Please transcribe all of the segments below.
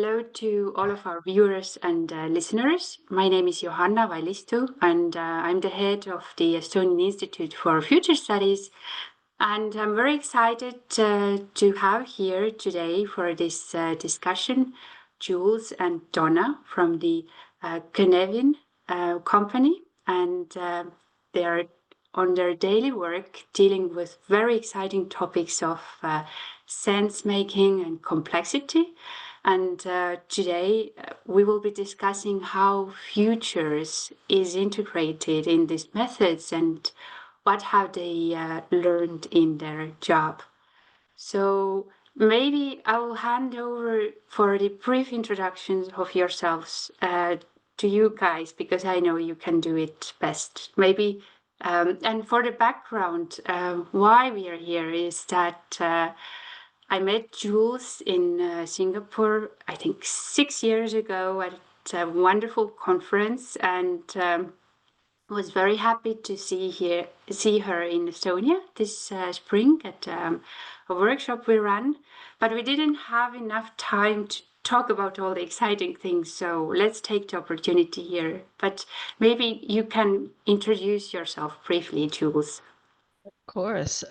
Hello to all of our viewers and listeners. My name is Johanna Vallistu, and I'm the head of the Estonian Institute for Future Studies. And I'm very excited to have here today for this discussion Jules and Donna from the Cynefin company. And they are on their daily work dealing with very exciting topics of sense making and complexity. And today we will be discussing how futures is integrated in these methods and what have they learned in their job. So maybe I will hand over for the brief introductions of yourselves to you guys, because I know you can do it best. Maybe, and for the background, why we are here is that I met Jules in Singapore, I think 6 years ago at a wonderful conference, and was very happy to see her in Estonia this spring at a workshop we ran. But we didn't have enough time to talk about all the exciting things, so let's take the opportunity here. But maybe you can introduce yourself briefly, Jules. Of course.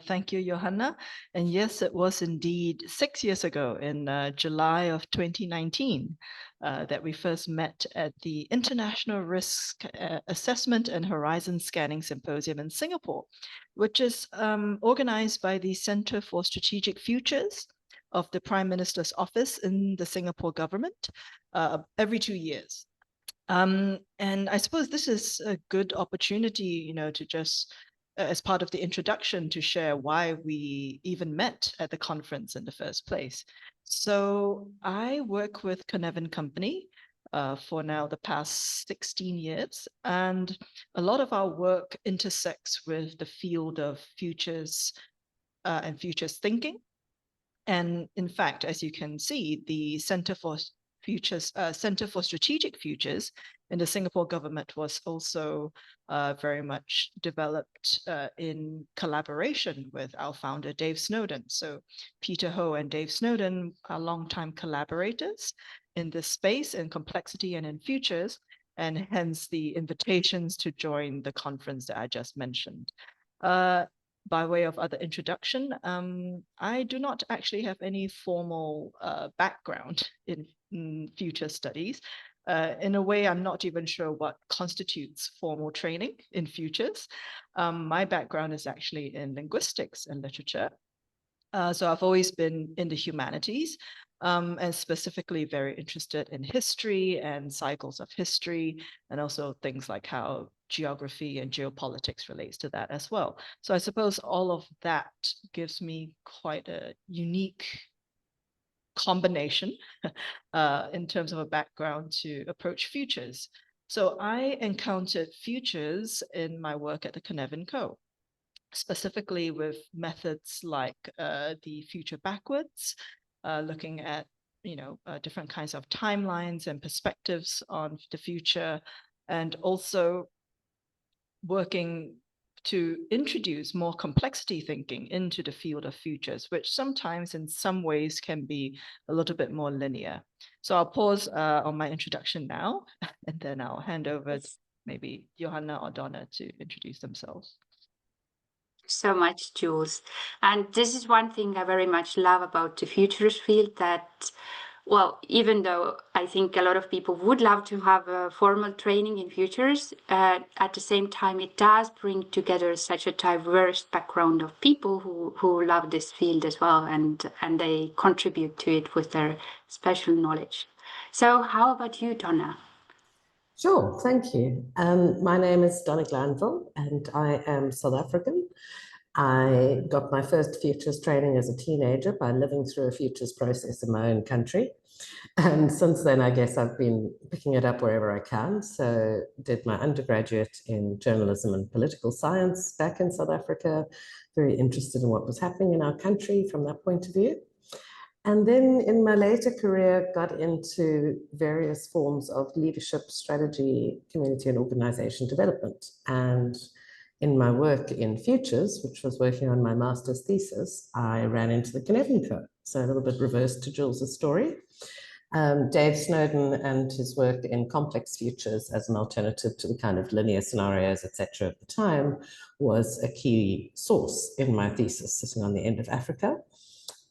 Thank you, Johanna. And yes, it was indeed 6 years ago in July of 2019 that we first met at the International Risk Assessment and Horizon Scanning Symposium in Singapore, which is organized by the Center for Strategic Futures of the Prime Minister's Office in the Singapore government every 2 years. And I suppose this is a good opportunity, to just as part of the introduction to share why we even met at the conference in the first place. So I work with Cynefin Company for now the past 16 years, and a lot of our work intersects with the field of futures and futures thinking. And in fact, as you can see, the Center for Strategic Futures in the Singapore government was also very much developed in collaboration with our founder, Dave Snowden. So Peter Ho and Dave Snowden are longtime collaborators in this space, in complexity and in futures, and hence the invitations to join the conference that I just mentioned. By way of other introduction, I do not actually have any formal background in future studies. In a way, I'm not even sure what constitutes formal training in futures. My background is actually in linguistics and literature. So I've always been in the humanities, and specifically very interested in history and cycles of history, and also things like how geography and geopolitics relates to that as well. So I suppose all of that gives me quite a unique combination in terms of a background to approach futures. So I encountered futures in my work at the Cynefin Co, specifically with methods like the future backwards, looking at different kinds of timelines and perspectives on the future, and also working to introduce more complexity thinking into the field of futures, which sometimes in some ways can be a little bit more linear. So I'll pause on my introduction now, and then I'll hand over to maybe Johanna or Donna to introduce themselves. So much, Jules. And this is one thing I very much love about the futures field, that, well, even though I think a lot of people would love to have a formal training in futures, at the same time, it does bring together such a diverse background of people who love this field as well, and they contribute to it with their special knowledge. So how about you, Donna? Sure, thank you. My name is Donna Glanvill, and I am South African. I got my first futures training as a teenager by living through a futures process in my own country. And since then, I guess I've been picking it up wherever I can. So did my undergraduate in journalism and political science back in South Africa, very interested in what was happening in our country from that point of view. And then in my later career, got into various forms of leadership, strategy, community and organization development. And in my work in futures, which was working on my master's thesis, I ran into the Cynefin Co. So a little bit reverse to Jules' story. Dave Snowden and his work in complex futures as an alternative to the kind of linear scenarios, etc. at the time was a key source in my thesis, sitting on the end of Africa.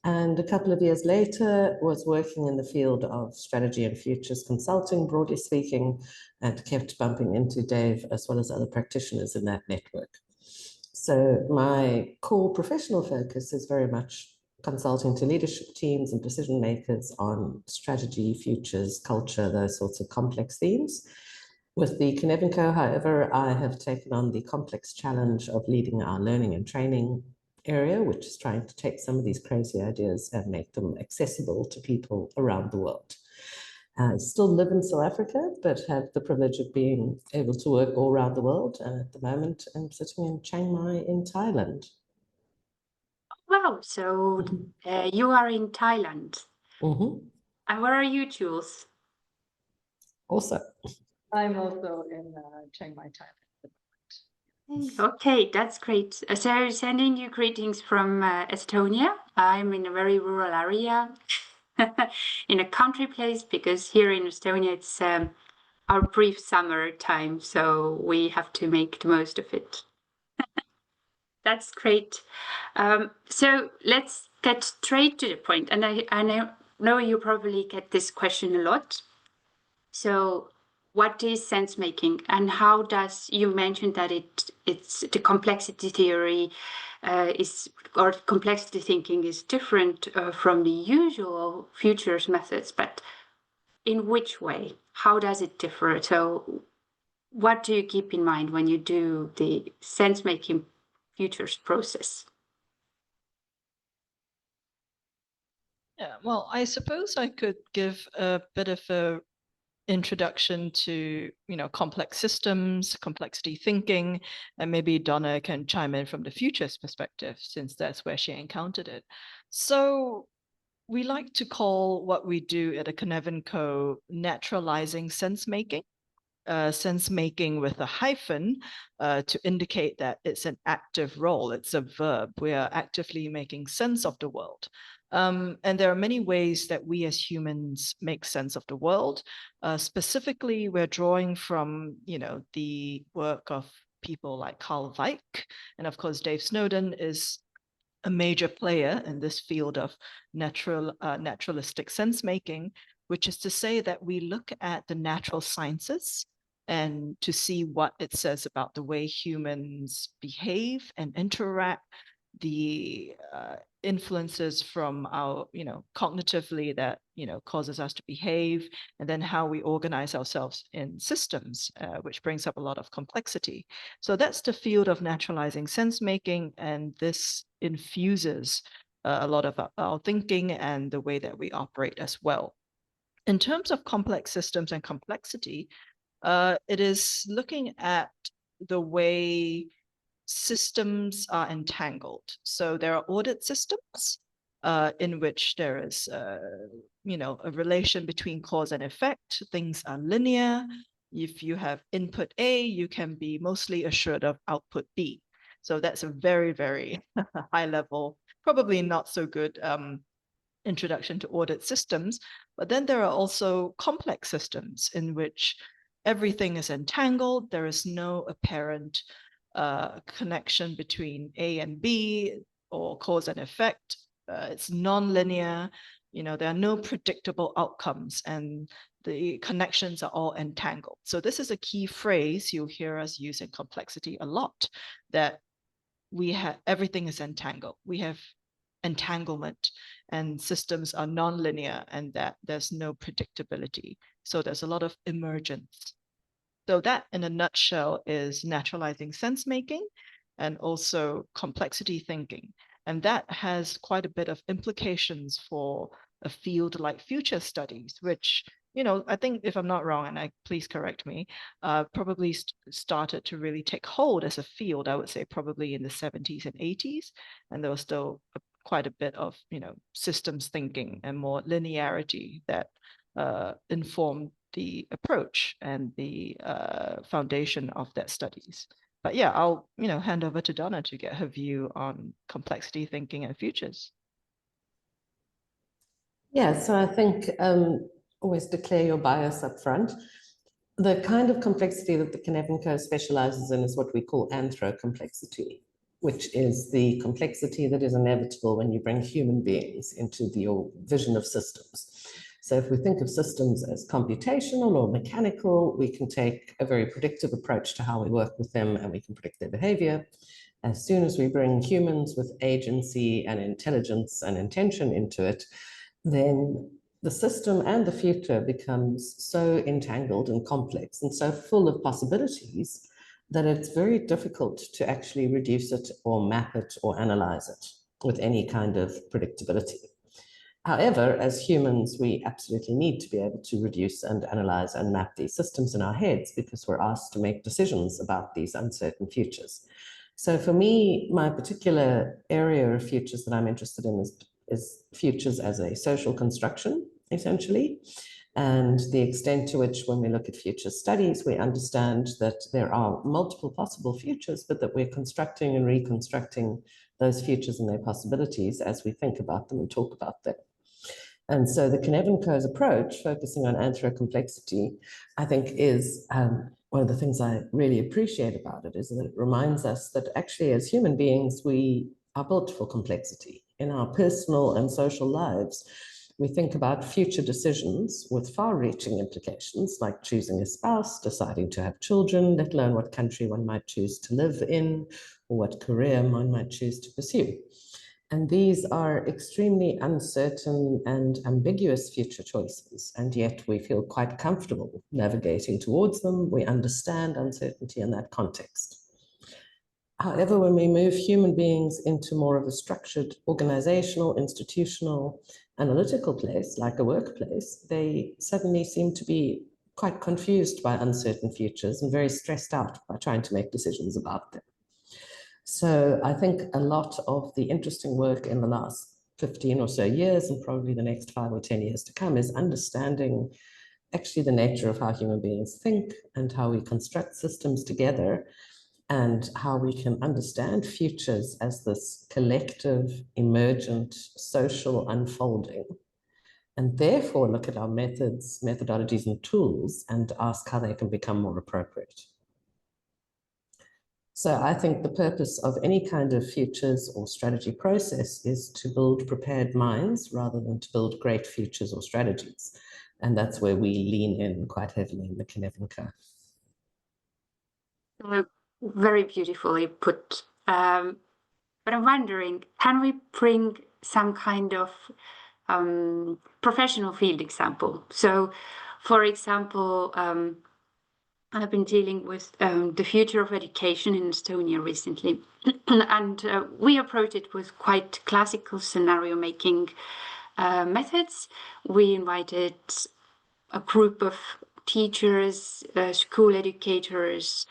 And a couple of years later was working in the field of strategy and futures consulting, broadly speaking, and kept bumping into Dave as well as other practitioners in that network. So my core professional focus is very much consulting to leadership teams and decision makers on strategy, futures, culture, those sorts of complex themes. With the Cynefin Co, however, I have taken on the complex challenge of leading our learning and training area, which is trying to take some of these crazy ideas and make them accessible to people around the world. I still live in South Africa, but have the privilege of being able to work all around the world. And at the moment, I'm sitting in Chiang Mai in Thailand. Wow, so you are in Thailand. Mm-hmm. And where are you, Jules? Also. I'm also in Chiang Mai, Thailand. Okay, that's great. So sending you greetings from Estonia. I'm in a very rural area, in a country place, because here in Estonia it's our brief summer time, so we have to make the most of it. That's great. So let's get straight to the point. And I know you probably get this question a lot. So what is sense making, and how does, you mentioned that it's the complexity theory or complexity thinking is different from the usual futures methods, but in which way? How does it differ? So what do you keep in mind when you do the sense making futures process? Yeah, well, I suppose I could give a bit of a introduction to, complex systems, complexity thinking, and maybe Donna can chime in from the futures perspective, since that's where she encountered it. So we like to call what we do at a Cynefin Co naturalizing sense making with a hyphen to indicate that it's an active role. It's a verb. We are actively making sense of the world. And there are many ways that we as humans make sense of the world. Specifically, we're drawing from, the work of people like Carl Weick. And of course, Dave Snowden is a major player in this field of naturalistic sense making, which is to say that we look at the natural sciences and to see what it says about the way humans behave and interact, the influences from our, cognitively that, causes us to behave, and then how we organize ourselves in systems, which brings up a lot of complexity. So that's the field of naturalizing sense making, and this infuses a lot of our thinking and the way that we operate as well. In terms of complex systems and complexity, it is looking at the way systems are entangled. So there are ordered systems in which there is, a relation between cause and effect. Things are linear. If you have input A, you can be mostly assured of output B. So that's a very, very high level, probably not so good introduction to ordered systems. But then there are also complex systems in which everything is entangled. There is no apparent connection between A and B or cause and effect. It's non-linear. There are no predictable outcomes, and the connections are all entangled. So this is a key phrase you'll hear us use in complexity a lot, that we have everything is entangled. We have entanglement, and systems are non-linear, and that there's no predictability. So there's a lot of emergence. So that, in a nutshell, is naturalizing sense making and also complexity thinking. And that has quite a bit of implications for a field like future studies, which, I think, if I'm not wrong, and please correct me, probably started to really take hold as a field, I would say probably in the 70s and 80s. And there was still quite a bit of, systems thinking and more linearity that informed the approach and the foundation of that studies. But yeah, I'll hand over to Donna to get her view on complexity thinking and futures. Yeah, so I think always declare your bias up front. The kind of complexity that the Cynefin Co specializes in is what we call anthro-complexity, which is the complexity that is inevitable when you bring human beings into your vision of systems. So if we think of systems as computational or mechanical, we can take a very predictive approach to how we work with them, and we can predict their behavior. As soon as we bring humans with agency and intelligence and intention into it, then the system and the future becomes so entangled and complex and so full of possibilities that it's very difficult to actually reduce it or map it or analyze it with any kind of predictability. However, as humans, we absolutely need to be able to reduce and analyze and map these systems in our heads, because we're asked to make decisions about these uncertain futures. So for me, my particular area of futures that I'm interested in is futures as a social construction, essentially, and the extent to which, when we look at future studies, we understand that there are multiple possible futures, but that we're constructing and reconstructing those futures and their possibilities as we think about them and talk about them. And so the Cynefin Co's approach, focusing on anthro-complexity, I think is one of the things I really appreciate about it, is that it reminds us that actually as human beings, we are built for complexity. In our personal and social lives, we think about future decisions with far-reaching implications, like choosing a spouse, deciding to have children, let alone what country one might choose to live in, or what career one might choose to pursue. And these are extremely uncertain and ambiguous future choices, and yet we feel quite comfortable navigating towards them. We understand uncertainty in that context. However, when we move human beings into more of a structured, organizational, institutional, analytical place, like a workplace, they suddenly seem to be quite confused by uncertain futures and very stressed out by trying to make decisions about them. So I think a lot of the interesting work in the last 15 or so years, and probably the next 5 or 10 years to come, is understanding actually the nature of how human beings think and how we construct systems together, and how we can understand futures as this collective, emergent, social unfolding, and therefore look at our methods, methodologies, and tools and ask how they can become more appropriate. So I think the purpose of any kind of futures or strategy process is to build prepared minds rather than to build great futures or strategies. And that's where we lean in quite heavily in the Cynefin Co. Very beautifully put. But I'm wondering, can we bring some kind of professional field example? So, for example, I've been dealing with the future of education in Estonia recently, and we approached it with quite classical scenario making methods. We invited a group of teachers, school educators,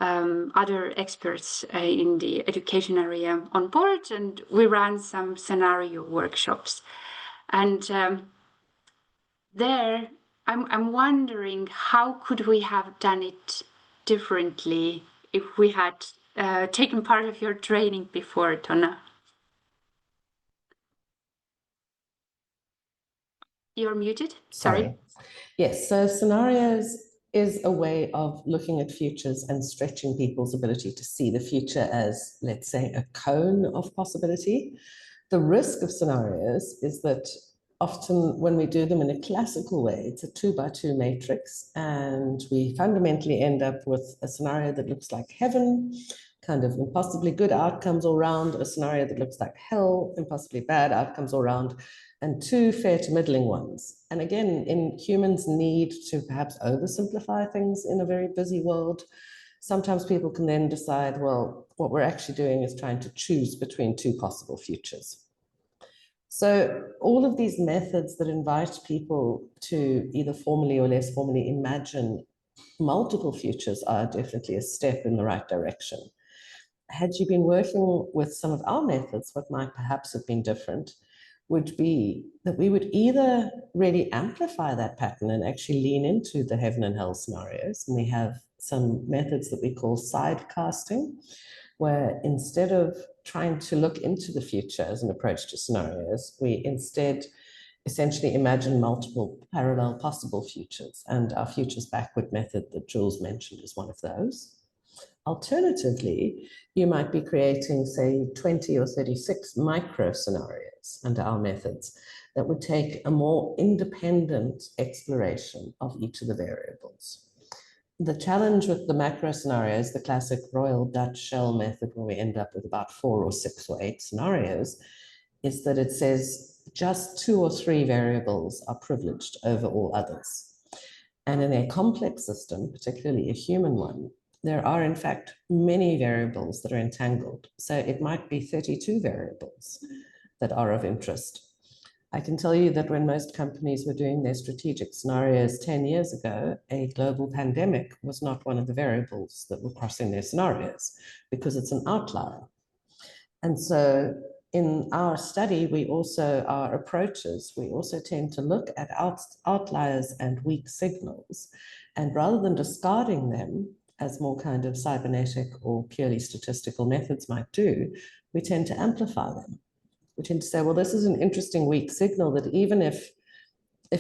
other experts in the education area on board, and we ran some scenario workshops. And there, I'm wondering, how could we have done it differently if we had taken part of your training before, Donna? You're muted. Sorry. Yes, so scenarios is a way of looking at futures and stretching people's ability to see the future as, let's say, a cone of possibility. The risk of scenarios is that often when we do them in a classical way, it's a 2x2 matrix, and we fundamentally end up with a scenario that looks like heaven, kind of impossibly good outcomes all around, a scenario that looks like hell, impossibly bad outcomes all around, and 2 fair to middling ones. And again, in humans need to perhaps oversimplify things in a very busy world. Sometimes people can then decide, well, what we're actually doing is trying to choose between 2 possible futures. So all of these methods that invite people to either formally or less formally imagine multiple futures are definitely a step in the right direction. Had you been working with some of our methods, what might perhaps have been different would be that we would either really amplify that pattern and actually lean into the heaven and hell scenarios. And we have some methods that we call side casting, where instead of trying to look into the future as an approach to scenarios, we instead essentially imagine multiple parallel possible futures. And our futures backward method that Jules mentioned is one of those. Alternatively, you might be creating, say, 20 or 36 micro scenarios under our methods that would take a more independent exploration of each of the variables. The challenge with the macro scenarios, the classic Royal Dutch shell method, where we end up with about 4 or 6 or 8 scenarios, is that it says just 2 or 3 variables are privileged over all others. And in a complex system, particularly a human one, there are in fact many variables that are entangled. So it might be 32 variables that are of interest. I can tell you that when most companies were doing their strategic scenarios 10 years ago, a global pandemic was not one of the variables that were crossing their scenarios because it's an outlier. And so in our study, our approaches, we also tend to look at outliers and weak signals. And rather than discarding them, as more kind of cybernetic or purely statistical methods might do, we tend to amplify them. We tend to say, well, this is an interesting weak signal that even if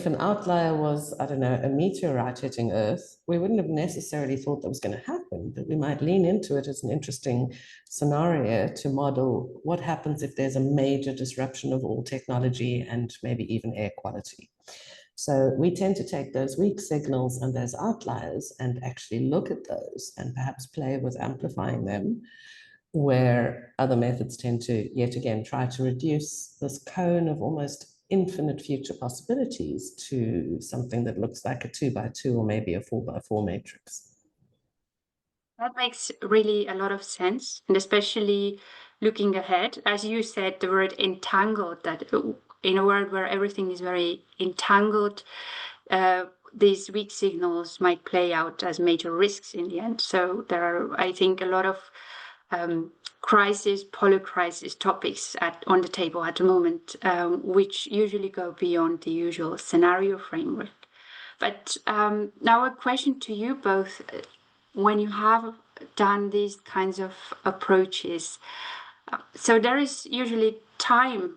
an outlier was, I don't know, a meteorite hitting Earth, we wouldn't have necessarily thought that was going to happen, but we might lean into it as an interesting scenario to model what happens if there's a major disruption of all technology and maybe even air quality. So we tend to take those weak signals and those outliers and actually look at those and perhaps play with amplifying them, where other methods tend to, yet again, try to reduce this cone of almost infinite future possibilities to something that looks like a 2x2 or maybe a 4x4 matrix. That makes really a lot of sense, and especially looking ahead, as you said, the word entangled, that in a world where everything is very entangled, these weak signals might play out as major risks in the end. So there are, I think, a lot of polycrisis topics on the table at the moment, which usually go beyond the usual scenario framework. But now a question to you both. When you have done these kinds of approaches, so there is usually time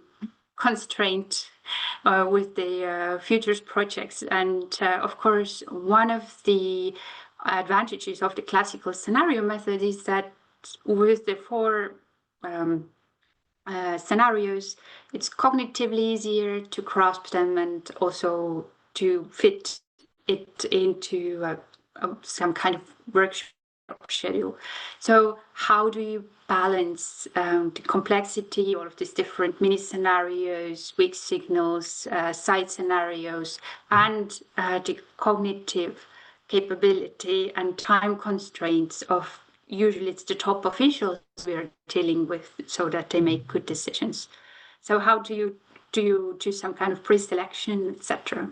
constraint with the futures projects. And of course, one of the advantages of the classical scenario method is that with the 4 scenarios, it's cognitively easier to grasp them and also to fit it into some kind of workshop schedule. So how do you balance the complexity, all of these different mini scenarios, weak signals, side scenarios, and the cognitive capability and time constraints of usually it's the top officials we're dealing with so that they make good decisions? So how do you do some kind of pre-selection, etc.?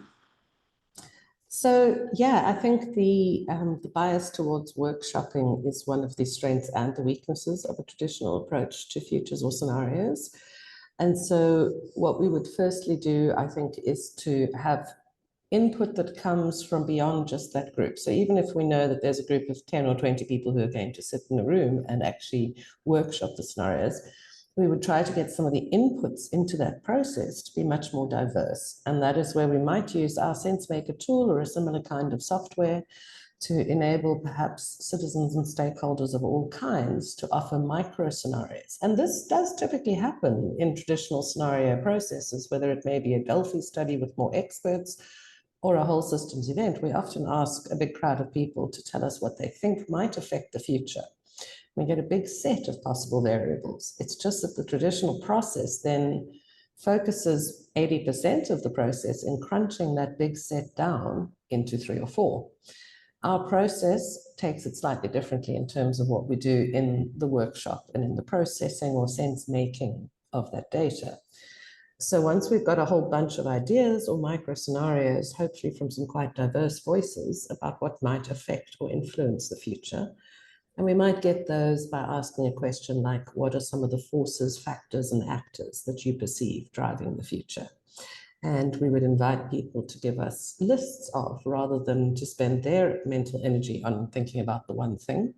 So yeah, I think the bias towards workshopping is one of the strengths and the weaknesses of a traditional approach to futures or scenarios. And so what we would firstly do, I think, is to have input that comes from beyond just that group. So even if we know that there's a group of 10 or 20 people who are going to sit in a room and actually workshop the scenarios, we would try to get some of the inputs into that process to be much more diverse. And that is where we might use our SenseMaker tool or a similar kind of software to enable perhaps citizens and stakeholders of all kinds to offer micro scenarios. And this does typically happen in traditional scenario processes, whether it may be a Delphi study with more experts or a whole systems event. We often ask a big crowd of people to tell us what they think might affect the future. We get a big set of possible variables. It's just that the traditional process then focuses 80% of the process in crunching that big set down into 3 or 4. Our process takes it slightly differently in terms of what we do in the workshop and in the processing or sense making of that data. So once we've got a whole bunch of ideas or micro scenarios, hopefully from some quite diverse voices about what might affect or influence the future, and we might get those by asking a question like, what are some of the forces, factors, and actors that you perceive driving the future? And we would invite people to give us lists of, rather than to spend their mental energy on thinking about the one thing.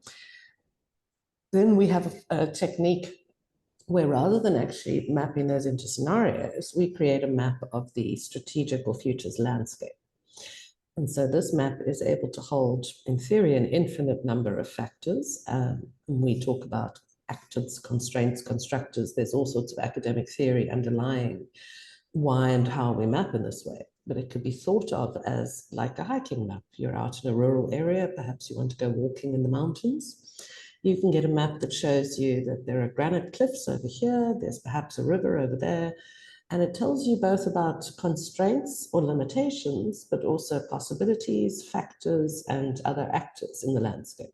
Then we have a technique where rather than actually mapping those into scenarios, we create a map of the strategic or futures landscape. And so this map is able to hold, in theory, an infinite number of factors. When we talk about actors, constraints, constructors, there's all sorts of academic theory underlying why and how we map in this way. But it could be thought of as like a hiking map. You're out in a rural area, perhaps you want to go walking in the mountains. You can get a map that shows you that there are granite cliffs over here, there's perhaps a river over there, and it tells you both about constraints or limitations, but also possibilities, factors, and other actors in the landscape.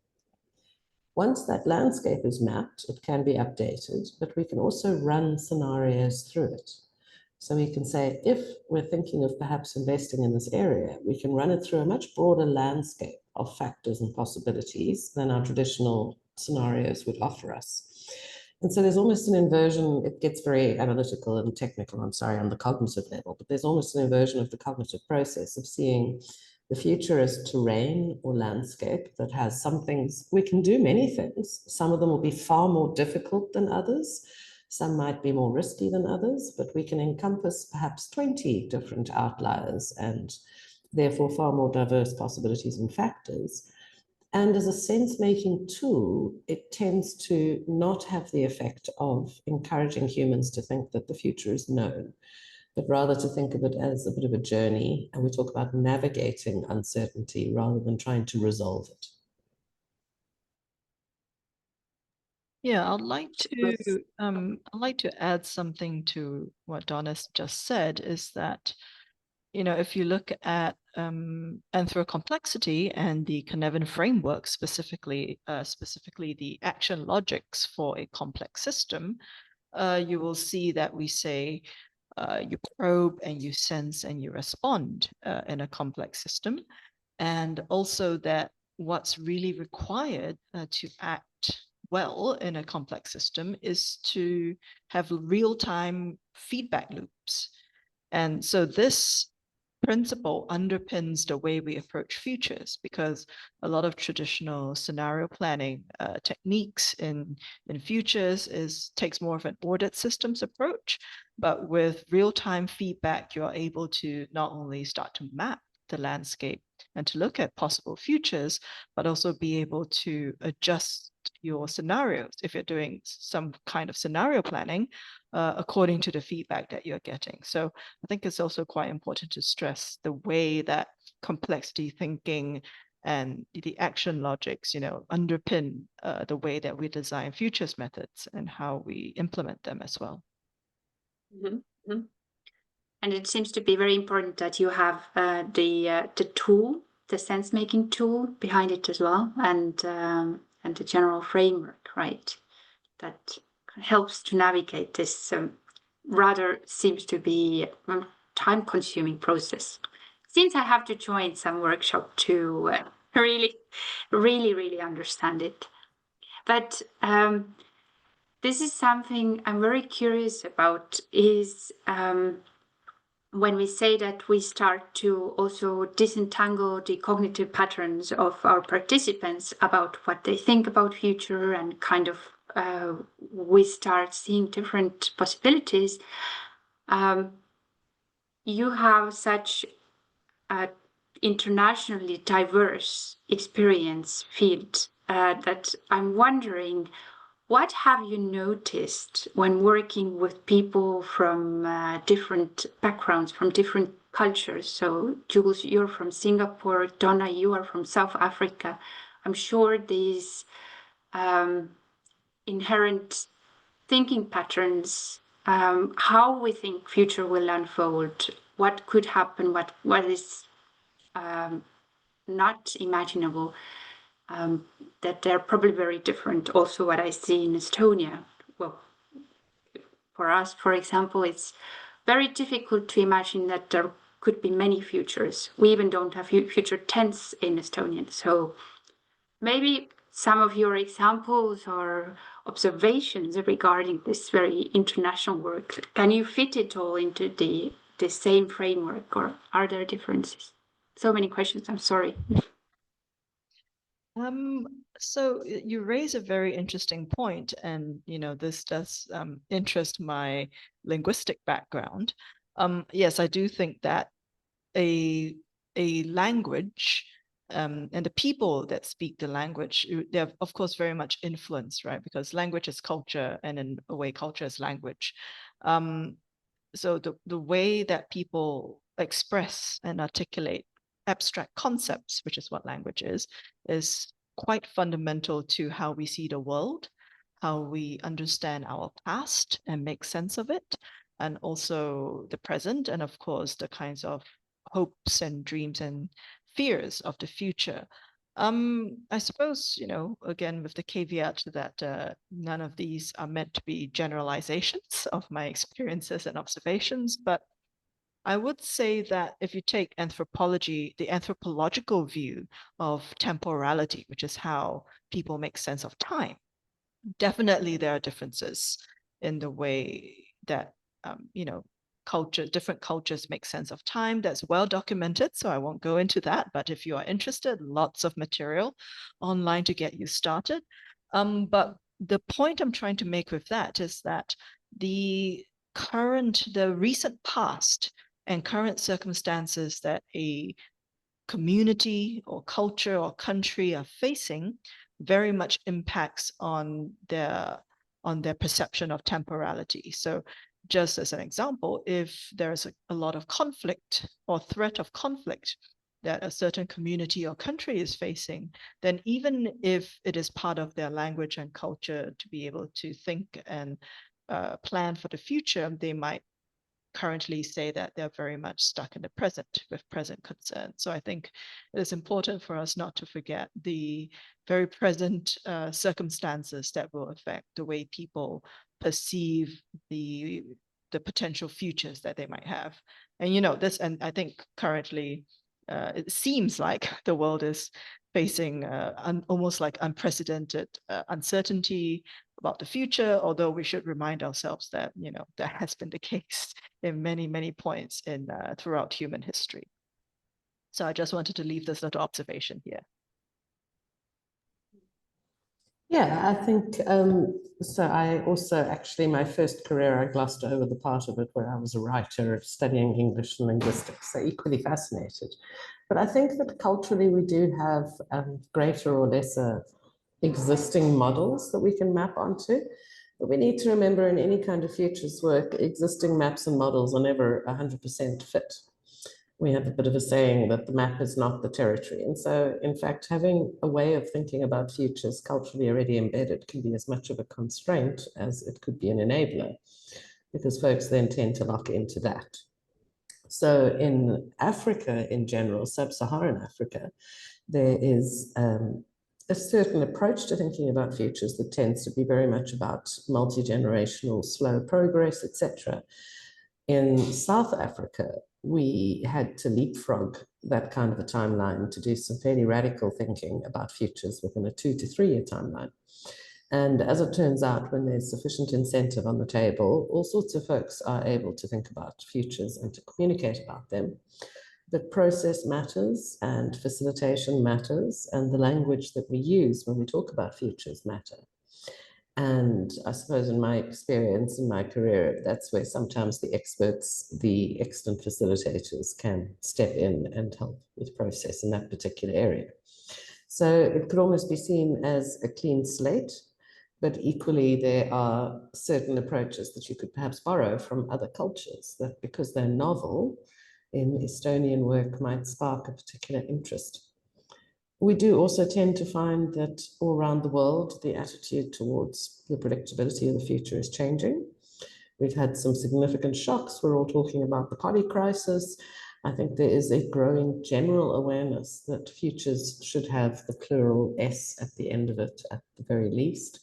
Once that landscape is mapped, it can be updated, but we can also run scenarios through it. So we can say, if we're thinking of perhaps investing in this area, we can run it through a much broader landscape of factors and possibilities than our traditional scenarios would offer us. And so there's almost an inversion. It gets very analytical and technical, I'm sorry, on the cognitive level, but there's almost an inversion of the cognitive process of seeing the future as terrain or landscape that has some things. We can do many things. Some of them will be far more difficult than others. Some might be more risky than others, but we can encompass perhaps 20 different outliers and therefore far more diverse possibilities and factors. And as a sense-making tool, it tends to not have the effect of encouraging humans to think that the future is known, but rather to think of it as a bit of a journey. And we talk about navigating uncertainty rather than trying to resolve it. Yeah, I'd like to add something to what Donna just said, is that, you know, if you look at anthropocomplexity and the Cynefin framework, specifically the action logics for a complex system, you will see that we say you probe and you sense and you respond in a complex system, and also that what's really required to act well in a complex system is to have real-time feedback loops. And so this principle underpins the way we approach futures, because a lot of traditional scenario planning techniques in futures takes more of an ordered systems approach. But with real-time feedback, you're able to not only start to map the landscape and to look at possible futures, but also be able to adjust your scenarios if you're doing some kind of scenario planning according to the feedback that you're getting. So I think it's also quite important to stress the way that complexity thinking and the action logics, you know, underpin the way that we design futures methods and how we implement them as well. Mm-hmm. Mm-hmm. And it seems to be very important that you have the tool, the sense-making tool behind it as well, and the general framework, right? That helps to navigate this rather seems to be a time-consuming process. Since I have to join some workshop to really understand it. But this is something I'm very curious about, is when we say that we start to also disentangle the cognitive patterns of our participants about what they think about future, and kind of we start seeing different possibilities. You have such an internationally diverse experience field that I'm wondering, what have you noticed when working with people from different backgrounds, from different cultures? So, Jules, you're from Singapore. Donna, you are from South Africa. I'm sure these inherent thinking patterns, how we think future will unfold, what could happen, what is not imaginable, that they're probably very different. Also, what I see in Estonia, well, for us, for example, it's very difficult to imagine that there could be many futures. We even don't have future tense in Estonian. So maybe some of your examples or observations regarding this very international work, can you fit it all into the same framework, or are there differences? So many questions, I'm sorry. So you raise a very interesting point, and this does interest my linguistic background. Yes, I do think that a language and the people that speak the language, they're of course very much influenced, right? Because language is culture, and in a way, culture is language. So the way that people express and articulate abstract concepts, which is what language is quite fundamental to how we see the world, how we understand our past and make sense of it, and also the present, and of course the kinds of hopes and dreams and fears of the future. I suppose, again, with the caveat that none of these are meant to be generalizations of my experiences and observations, but I would say that if you take anthropology, the anthropological view of temporality, which is how people make sense of time, definitely there are differences in the way that, different cultures make sense of time. That's well documented, so I won't go into that. But if you are interested, lots of material online to get you started. But the point I'm trying to make with that is that the recent past and current circumstances that a community or culture or country are facing very much impacts on their perception of temporality. So just as an example, if there's a lot of conflict or threat of conflict that a certain community or country is facing, then even if it is part of their language and culture to be able to think and plan for the future, they might currently say that they're very much stuck in the present with present concerns. So I think it is important for us not to forget the very present circumstances that will affect the way people perceive the potential futures that they might have. And and I think currently it seems like the world is facing almost like unprecedented uncertainty about the future, although we should remind ourselves that that has been the case in many points in throughout human history. So I just wanted to leave this little observation here. Yeah, I think so. I also actually, my first career, I glossed over the part of it where I was a writer studying English and linguistics, so equally fascinated. But I think that culturally we do have greater or lesser existing models that we can map onto. But we need to remember in any kind of futures work, existing maps and models are never 100% fit. We have a bit of a saying that the map is not the territory. And so, in fact, having a way of thinking about futures culturally already embedded can be as much of a constraint as it could be an enabler, because folks then tend to lock into that. So in Africa in general, sub-Saharan Africa, there is a certain approach to thinking about futures that tends to be very much about multi-generational slow progress, etc. In South Africa, we had to leapfrog that kind of a timeline to do some fairly radical thinking about futures within a 2 to 3 year timeline. And as it turns out, when there's sufficient incentive on the table, all sorts of folks are able to think about futures and to communicate about them. The process matters and facilitation matters, and the language that we use when we talk about futures matter. And I suppose in my experience, in my career, that's where sometimes the experts, the excellent facilitators can step in and help with process in that particular area. So it could almost be seen as a clean slate, but equally there are certain approaches that you could perhaps borrow from other cultures that, because they're novel, in Estonian work might spark a particular interest. We do also tend to find that all around the world, the attitude towards the predictability of the future is changing. We've had some significant shocks. We're all talking about the poly crisis. I think there is a growing general awareness that futures should have the plural S at the end of it at the very least,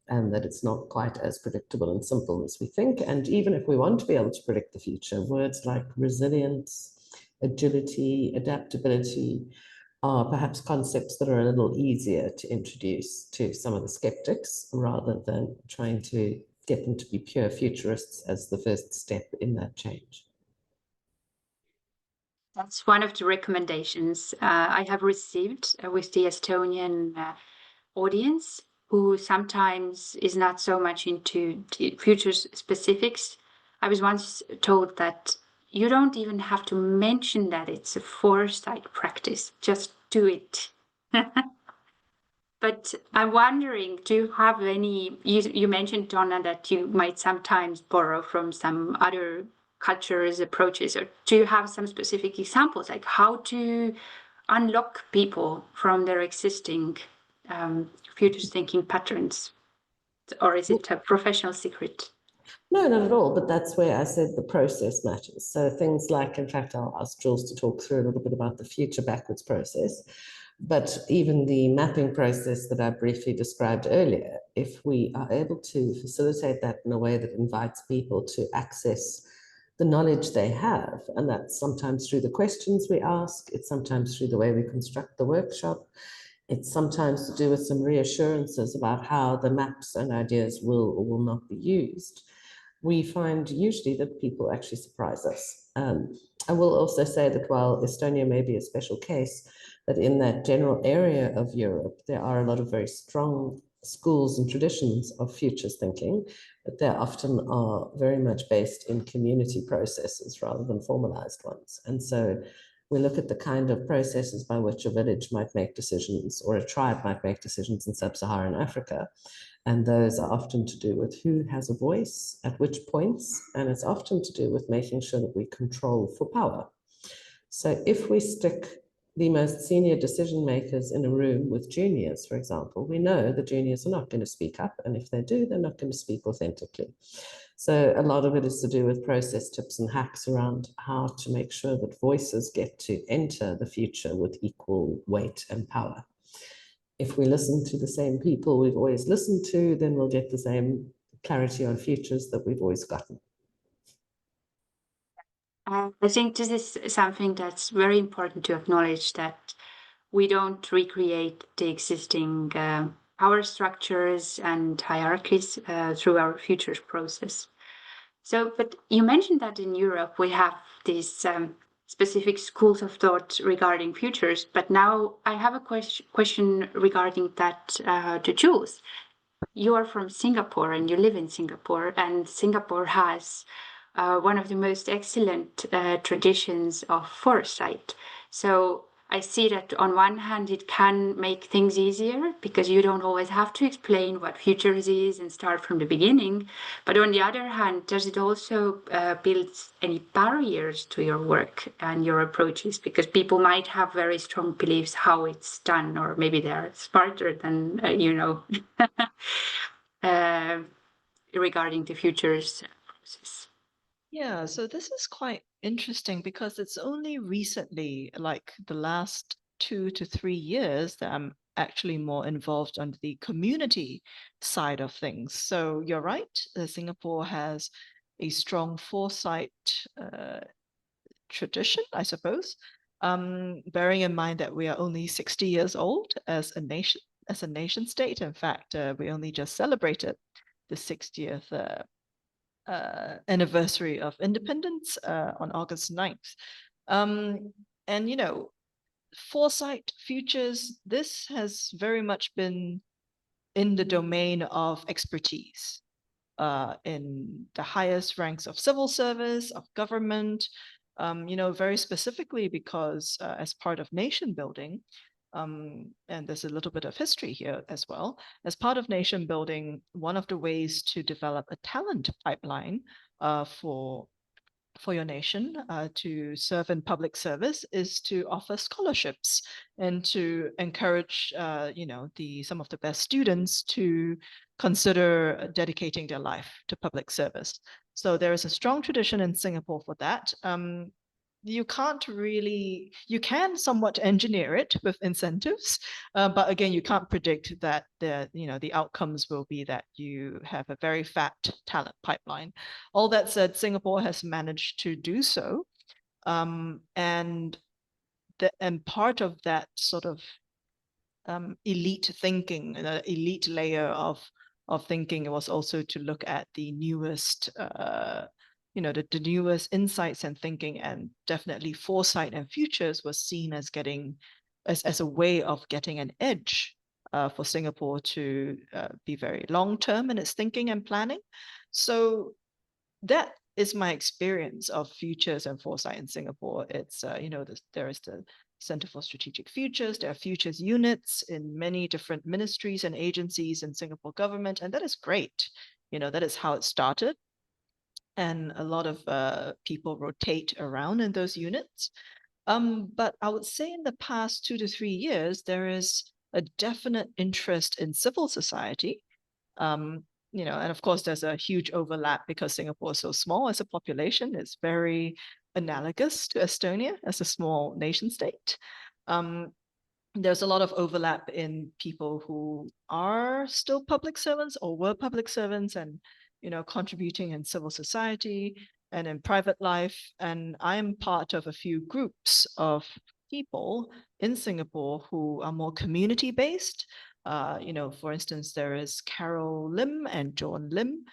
and that it's not quite as predictable and simple as we think. And even if we want to be able to predict the future, words like resilience, agility, adaptability are perhaps concepts that are a little easier to introduce to some of the skeptics rather than trying to get them to be pure futurists as the first step in that change. That's one of the recommendations I have received with the Estonian audience, who sometimes is not so much into the future specifics. I was once told that you don't even have to mention that it's a foresight practice, just do it. But I'm wondering, do you have any, you mentioned, Donna, that you might sometimes borrow from some other cultures' approaches, or do you have some specific examples, like how to unlock people from their existing futures thinking patterns? Or is it a professional secret? No, not at all. But that's where I said the process matters. So things like, in fact, I'll ask Jules to talk through a little bit about the future backwards process. But even the mapping process that I briefly described earlier, if we are able to facilitate that in a way that invites people to access the knowledge they have, and that's sometimes through the questions we ask, it's sometimes through the way we construct the workshop, it's sometimes to do with some reassurances about how the maps and ideas will or will not be used, we find usually that people actually surprise us. I will also say that while Estonia may be a special case, that in that general area of Europe, there are a lot of very strong schools and traditions of futures thinking, but they often are very much based in community processes rather than formalized ones. And so we look at the kind of processes by which a village might make decisions or a tribe might make decisions in sub-Saharan Africa. And those are often to do with who has a voice at which points, and it's often to do with making sure that we control for power. So if we stick the most senior decision makers in a room with juniors, for example, we know the juniors are not going to speak up, and if they do, they're not going to speak authentically. So a lot of it is to do with process tips and hacks around how to make sure that voices get to enter the future with equal weight and power. If we listen to the same people we've always listened to, then we'll get the same clarity on futures that we've always gotten. I think this is something that's very important to acknowledge, that we don't recreate the existing power structures and hierarchies through our futures process. So, but you mentioned that in Europe we have these specific schools of thought regarding futures, but now I have a question regarding that to Jules. You are from Singapore and you live in Singapore, and Singapore has one of the most excellent traditions of foresight. So I see that on one hand, it can make things easier because you don't always have to explain what futures is and start from the beginning. But on the other hand, does it also build any barriers to your work and your approaches? Because people might have very strong beliefs how it's done, or maybe they're smarter than, regarding the futures process. Yeah, so this is quite interesting because it's only recently, like the last 2 to 3 years, that I'm actually more involved on the community side of things. So you're right, Singapore has a strong foresight tradition, I suppose, bearing in mind that we are only 60 years old as a nation state. In fact, we only just celebrated the 60th anniversary of independence on August 9th. And, foresight, futures, this has very much been in the domain of expertise in the highest ranks of civil service, of government, very specifically because as part of nation building, and there's a little bit of history here as well. As part of nation building, one of the ways to develop a talent pipeline for your nation to serve in public service is to offer scholarships and to encourage, some of the best students to consider dedicating their life to public service. So there is a strong tradition in Singapore for that. You can somewhat engineer it with incentives, but again, you can't predict that the outcomes will be that you have a very fat talent pipeline. All that said, Singapore has managed to do so, and part of that sort of elite thinking, the elite layer of thinking was also to look at the newest the newest insights and thinking, and definitely foresight and futures was seen as getting as a way of getting an edge for Singapore to be very long-term in its thinking and planning. So that is my experience of futures and foresight in Singapore. It's, there is the Center for Strategic Futures. There are futures units in many different ministries and agencies in Singapore government, and that is great. That is how it started. And a lot of people rotate around in those units. But I would say in the past 2 to 3 years, there is a definite interest in civil society. And of course, there's a huge overlap because Singapore is so small as a population. It's very analogous to Estonia as a small nation state. There's a lot of overlap in people who are still public servants or were public servants and, contributing in civil society and in private life. And I'm part of a few groups of people in Singapore who are more community-based. For instance, there is Carol Lim and John Lim,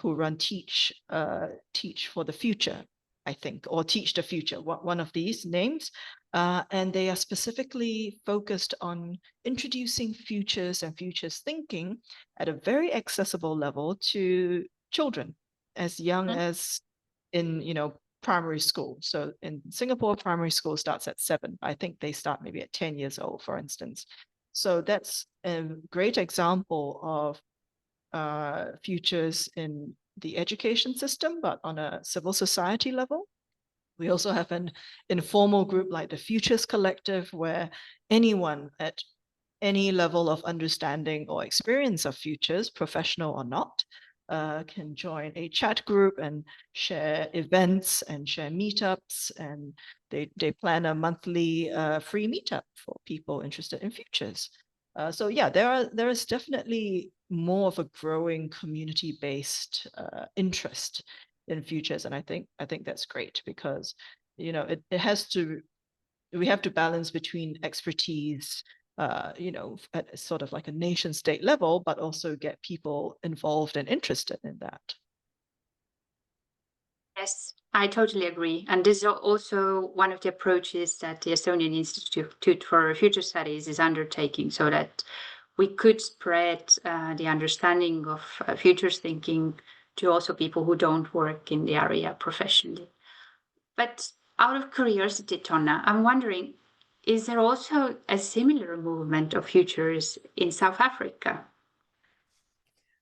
who run Teach for the Future, I think, or Teach the Future, one of these names. And they are specifically focused on introducing futures and futures thinking at a very accessible level to children as young as in, primary school. So in Singapore, primary school starts at 7. I think they start maybe at 10 years old, for instance. So that's a great example of futures in the education system, but on a civil society level. We also have an informal group like the Futures Collective, where anyone at any level of understanding or experience of futures, professional or not, can join a chat group and share events and share meetups, and they plan a monthly free meetup for people interested in futures. So yeah, there is definitely more of a growing community-based interest in futures, and I think that's great because it has to. We have to balance between expertise, at sort of like a nation state level, but also get people involved and interested in that. Yes, I totally agree. And this is also one of the approaches that the Estonian Institute for Future Studies is undertaking, so that we could spread the understanding of futures thinking to also people who don't work in the area professionally. But out of curiosity, Donna, I'm wondering, is there also a similar movement of futures in South Africa?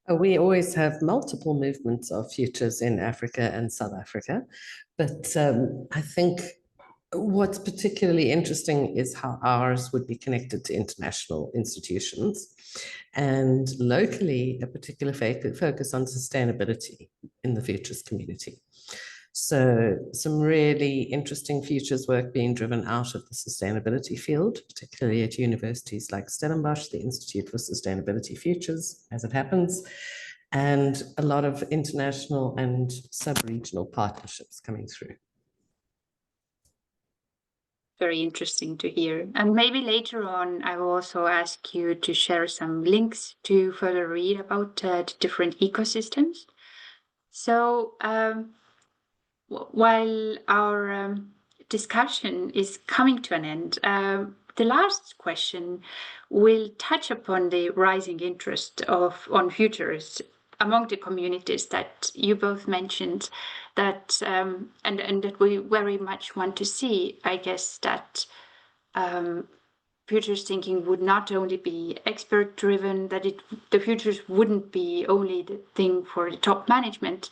We always have multiple movements of futures in Africa and South Africa, but I think what's particularly interesting is how ours would be connected to international institutions, and locally a particular focus on sustainability in the futures community. So some really interesting futures work being driven out of the sustainability field, particularly at universities like Stellenbosch, the Institute for Sustainability Futures, as it happens, and a lot of international and sub-regional partnerships coming through. Very interesting to hear. And maybe later on, I will also ask you to share some links to further read about the different ecosystems. So while our discussion is coming to an end, the last question will touch upon the rising interest on futures among the communities that you both mentioned, that and that we very much want to see. I guess that futures thinking would not only be expert driven, that the futures wouldn't be only the thing for the top management,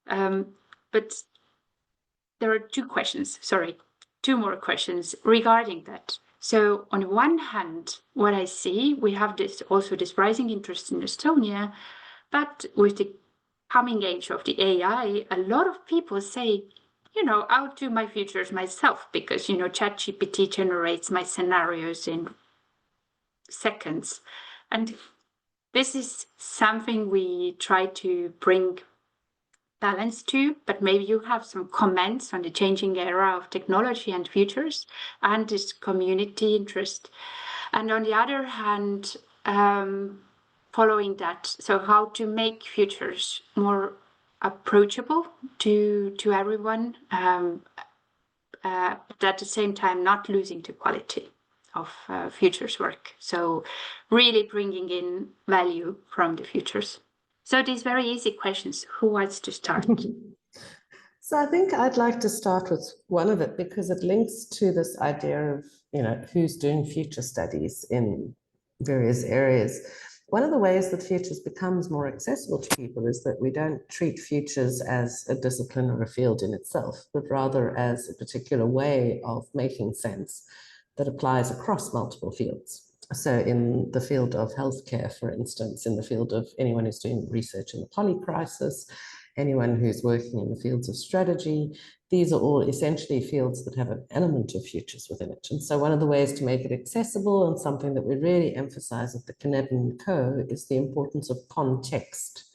but there are two more questions regarding that. So on one hand, what I see, we have this rising interest in Estonia, but with the coming age of the AI, a lot of people say, I'll do my futures myself because, ChatGPT generates my scenarios in seconds. And this is something we try to bring balance to, but maybe you have some comments on the changing era of technology and futures and this community interest. And on the other hand, following that, so how to make futures more approachable to everyone, but at the same time not losing the quality of futures work. So really bringing in value from the futures. So these very easy questions, who wants to start? So I think I'd like to start with one of it because it links to this idea of, who's doing future studies in various areas. One of the ways that futures becomes more accessible to people is that we don't treat futures as a discipline or a field in itself, but rather as a particular way of making sense that applies across multiple fields. So in the field of healthcare, for instance, in the field of anyone who's doing research in the poly crisis, anyone who's working in the fields of strategy, these are all essentially fields that have an element of futures within it. And so one of the ways to make it accessible, and something that we really emphasize at the Cynefin Co, is the importance of context.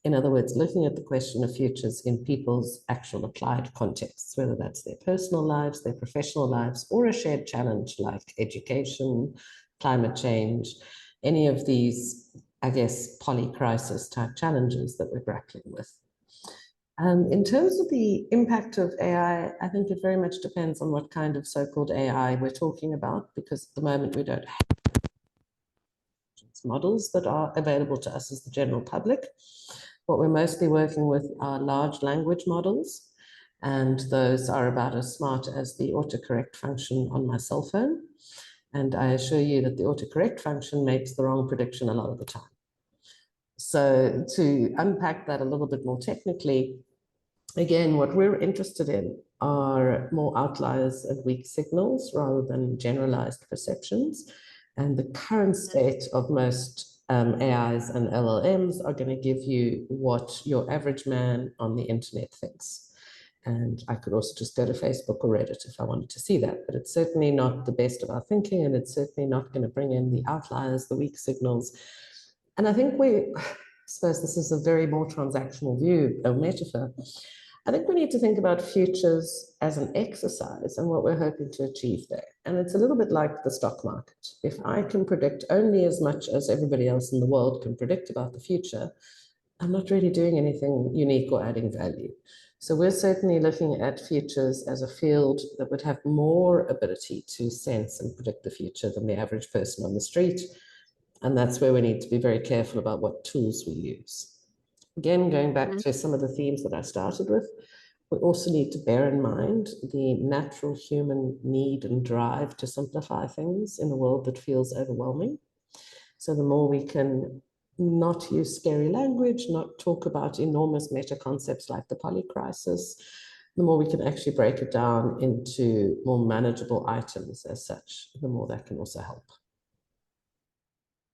In other words, looking at the question of futures in people's actual applied contexts, whether that's their personal lives, their professional lives, or a shared challenge like education, climate change, any of these, I guess, poly-crisis type challenges that we're grappling with. In terms of the impact of AI, I think it very much depends on what kind of so-called AI we're talking about, because at the moment we don't have models that are available to us as the general public. What we're mostly working with are large language models, and those are about as smart as the autocorrect function on my cell phone. And I assure you that the autocorrect function makes the wrong prediction a lot of the time. So to unpack that a little bit more technically, again, what we're interested in are more outliers and weak signals rather than generalized perceptions. And the current state of most AIs and LLMs are going to give you what your average man on the internet thinks. And I could also just go to Facebook or Reddit if I wanted to see that, but it's certainly not the best of our thinking, and it's certainly not going to bring in the outliers, the weak signals. And I think I suppose this is a very more transactional view, a metaphor. I think we need to think about futures as an exercise and what we're hoping to achieve there. And it's a little bit like the stock market. If I can predict only as much as everybody else in the world can predict about the future, I'm not really doing anything unique or adding value. So we're certainly looking at futures as a field that would have more ability to sense and predict the future than the average person on the street. And that's where we need to be very careful about what tools we use. Again, going back to some of the themes that I started with, we also need to bear in mind the natural human need and drive to simplify things in a world that feels overwhelming. So the more we can not use scary language, not talk about enormous meta concepts like the poly crisis, the more we can actually break it down into more manageable items as such, the more that can also help.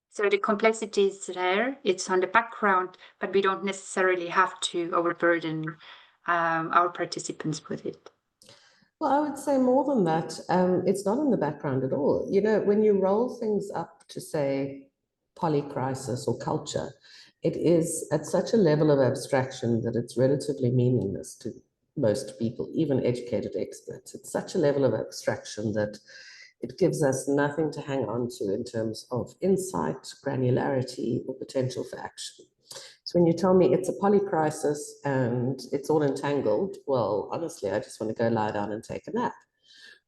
So the complexity is there, it's on the background, but we don't necessarily have to overburden our participants with it. Well, I would say more than that, it's not in the background at all. When you roll things up to say polycrisis or culture, it is at such a level of abstraction that it's relatively meaningless to most people, even educated experts. It's such a level of abstraction that it gives us nothing to hang on to in terms of insight, granularity, or potential for action. So when you tell me it's a polycrisis and it's all entangled, well, honestly, I just want to go lie down and take a nap.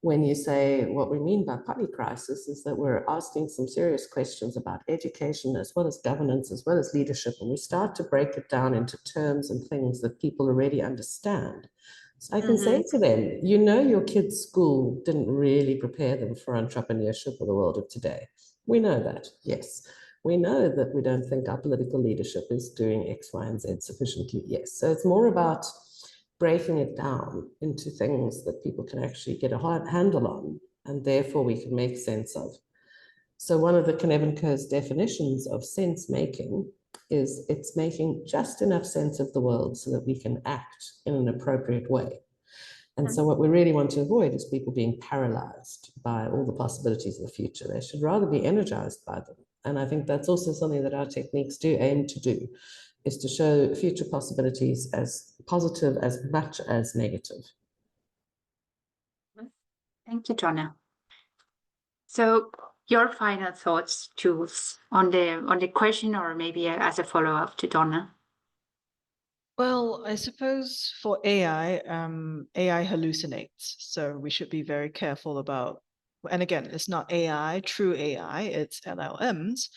When you say what we mean by polycrisis is that we're asking some serious questions about education as well as governance, as well as leadership, and we start to break it down into terms and things that people already understand. So I can say to them, your kids' school didn't really prepare them for entrepreneurship or the world of today. We know that, yes. We know that we don't think our political leadership is doing X, Y, and Z sufficiently, yes. So it's more about breaking it down into things that people can actually get a handle on, and therefore we can make sense of. So one of the Cynefin Co's definitions of sense making is it's making just enough sense of the world so that we can act in an appropriate way. And so what we really want to avoid is people being paralyzed by all the possibilities of the future. They should rather be energized by them. And I think that's also something that our techniques do aim to do, is to show future possibilities as positive as much as negative. Thank you, Donna. So your final thoughts, Jules, on the question, or maybe as a follow-up to Donna? Well, I suppose for AI, AI hallucinates. So we should be very careful about, and again, it's not AI, true AI, it's LLMs.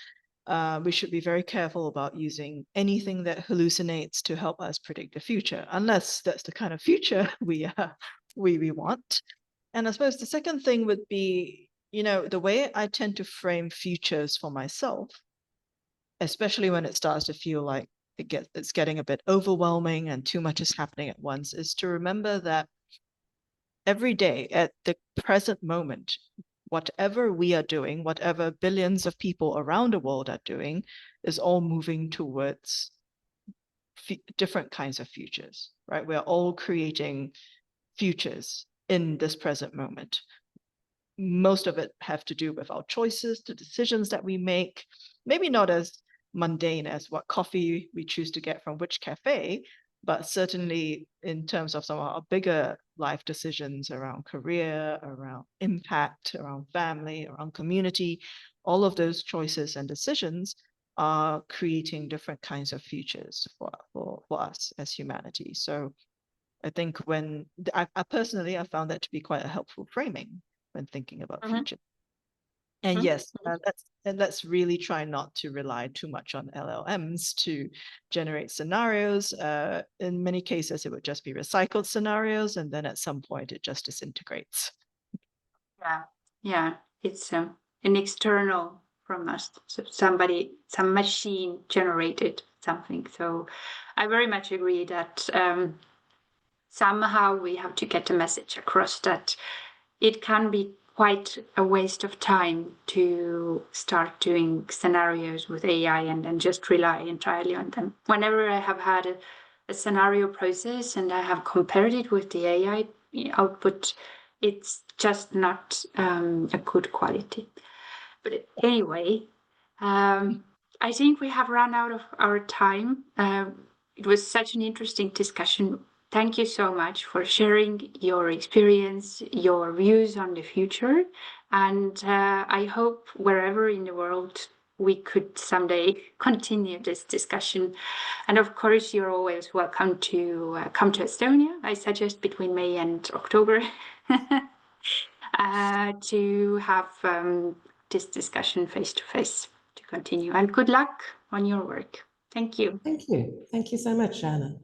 We should be very careful about using anything that hallucinates to help us predict the future, unless that's the kind of future we want. And I suppose the second thing would be, the way I tend to frame futures for myself, especially when it starts to feel like it's getting a bit overwhelming and too much is happening at once, is to remember that every day at the present moment, whatever we are doing, whatever billions of people around the world are doing, is all moving towards different kinds of futures, right? We're all creating futures in this present moment. Most of it have to do with our choices, the decisions that we make, maybe not as mundane as what coffee we choose to get from which cafe, but certainly in terms of some of our bigger life decisions around career, around impact, around family, around community, all of those choices and decisions are creating different kinds of futures for us as humanity. So I think when I personally, I found that to be quite a helpful framing when thinking about future. And yes, let's really try not to rely too much on LLMs to generate scenarios. In many cases, it would just be recycled scenarios, and then at some point it just disintegrates. Yeah, it's an external from us. So some machine generated something. So I very much agree that somehow we have to get a message across that it can be quite a waste of time to start doing scenarios with AI and just rely entirely on them. Whenever I have had a scenario process and I have compared it with the AI output, it's just not a good quality. But anyway, I think we have run out of our time. It was such an interesting discussion. Thank you so much for sharing your experience, your views on the future. And I hope wherever in the world we could someday continue this discussion. And of course, you're always welcome to come to Estonia. I suggest between May and October to have this discussion face to face to continue. And good luck on your work. Thank you. Thank you. Thank you so much, Johanna.